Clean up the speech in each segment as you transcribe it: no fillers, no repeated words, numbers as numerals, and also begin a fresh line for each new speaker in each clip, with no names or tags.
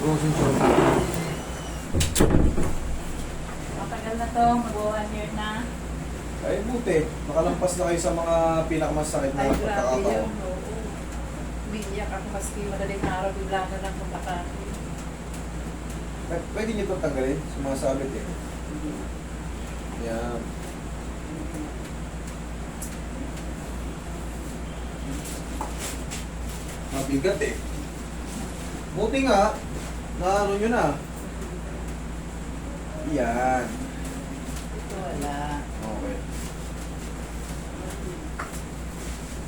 Frozen shoulder.
Matagal na to, mag-1 year na.
Ay, buti. Nakalampas na kayo sa mga pinakamasakit na
Ay, grabe
pagkakataon.
yun. Oo. Umiiyak ako maski madaling araw, bigla na lang kumakaki.
Pwede nyo ito tanggalin. Sumasabit eh. Yan. Mabigat eh. Buti nga, na ano nyo na. Yan.
Ito wala.
Okay.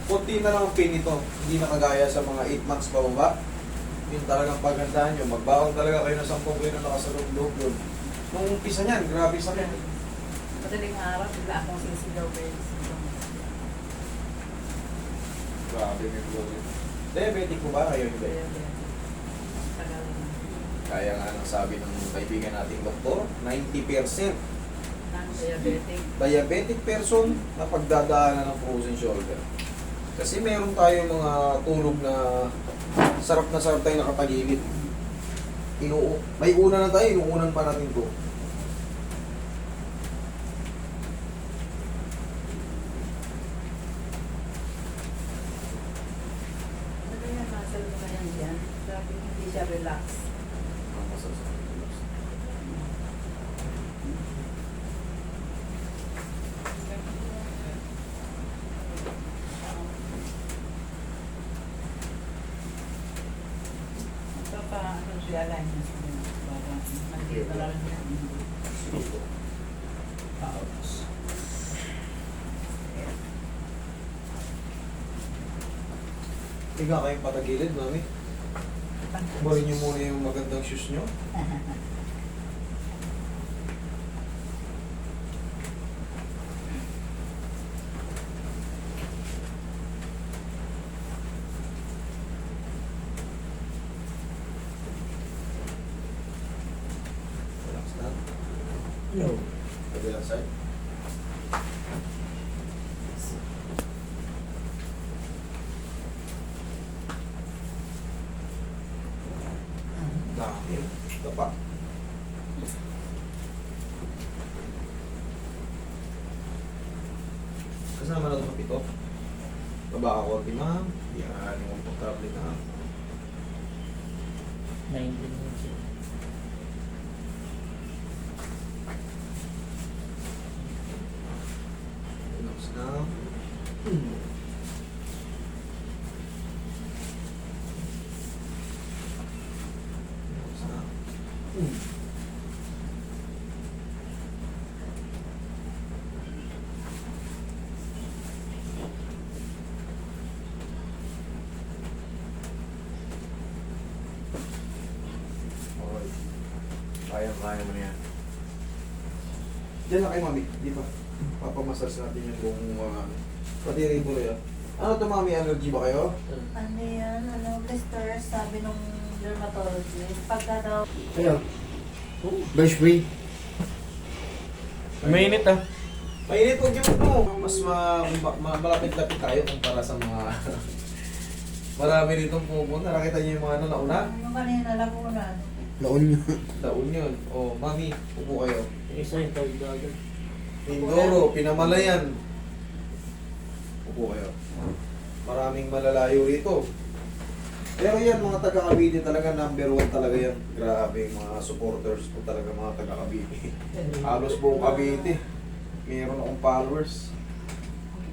Kunti na lang ang pain nito. Hindi na kagaya sa mga 8 months pa ba? Yung talagang pagandaan nyo. Magbaon talaga kayo ng 10 kayo na nakasalog-loob doon. Nung umpisa niyan, grabe sa akin.
Madaling araw, bigla akong sisigaw guys.
Grabe may glory. Diabetic po ba kayo? Hindi.
Tagal na.
Kaya nga nang sabi ng kaibigan nating doktor, 90%
Nang diabetic.
diabetic person na pagdadaanan ng frozen shoulder. Kasi meron tayong mga tulog na sarap na sarap tayo nakatagilid. May una na tayo, inuunan pa natin to.
Ano yan, muscle mo na yan dyan? Sabi hindi siya relax. Ito pa, ano siya, align na siya. Parang, maliit na lang yan.
Higa kayong patagilid, mami. Bari nyo muna yung magandang shoes nyo. Relax lang. Kabilang side. Dami. Ito pa. Kasama na ito sa pito. Baba ka konti, ma'am. Yan, yung komportable na.
19 years old.
Relax na. Relax na. Okay. Kaya mo na yan. Diyan na kayo, mami. Di ba? Papamassage natin yung buong mga... Pati rin po yan. Ano to, mami? Allergy ba kayo?
Ano yan? Ano, blister, sabi nung dermatologist. Pagka daw,
Ayan.
Brush free. Mainit ah.
Mainit huwag yung ano. Mas malapit-lapit tayo kumpara sa mga... Marami ditong pupunta. Nakita niyo yung mga ano nauna?
yung kanina lagunan.
Laon nyo.
Taon yun. O, mami, upo kayo.
Yung isa yung tawag dagat.
Mindoro, Pinamalayan. Upo kayo. Maraming malalayo rito. Pero yan, mga taga-Cavite talaga, number 1 talaga yan. Grabe, mga supporters ko talaga, mga taga-Cavite. Halos buong Cavite. Meron akong followers.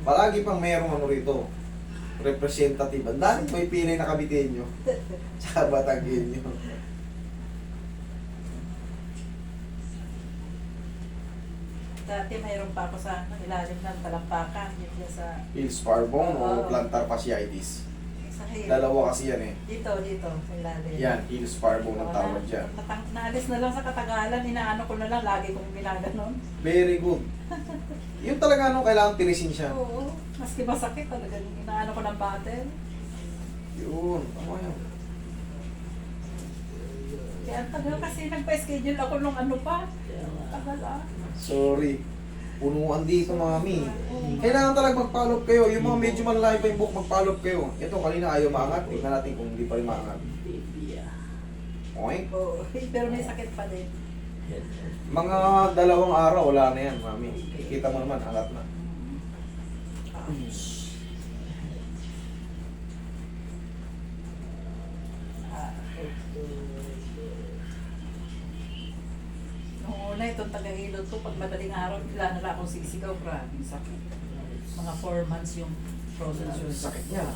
Palagi pang merong ano rito. Representative. Ang dami may pilay na Caviteño. Tsaka Batanggenyo.
Dati mayroon pa ako sa ilalim ng talampakan. Yun dyan sa...
Hills Farbone o
Oo.
plantar fasciitis.
Sa hill.
Dalawa kasi yan eh.
Dito, sa ilalim.
Yan, Hills Farbone ang tawag dyan.
Naalis na lang sa katagalan, inaano ko na lang, lagi kong ginaganon.
Very good. Yung talaga ano, kailangan tirisin siya.
Oo, maski masakit talaga, inaano ko ng battle.
Yun, tama yun.
Kaya ang tagal kasi nagpa-schedule ako nung ano pa. Tagal ah.
Sorry. Punuan dito, mami. Kailangan talaga mag-follow up kayo. Yung mga medyo malalayo pa yung book, mag-follow up kayo. Ito, kanina ayaw maangat. Tingnan natin kung hindi pa rin maangat. Okay?
Oo, pero may sakit pa din.
Mga 2 araw, wala na yan, mami. Kita mo naman, angat na.
Nung una, itong taga-ilot ko, pag madaling araw, bigla na lang akong sisigaw, grabe, sakit. Mga 4 months yung process yung sakit niya.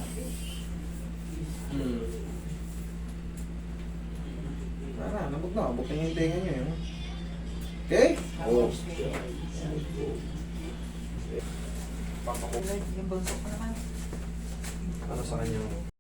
Tara, nabog na. Abot na yung tenga nyo yun. Okay? Oo. Papakup.
Yung bunso ko naman.
Ano sa kanyang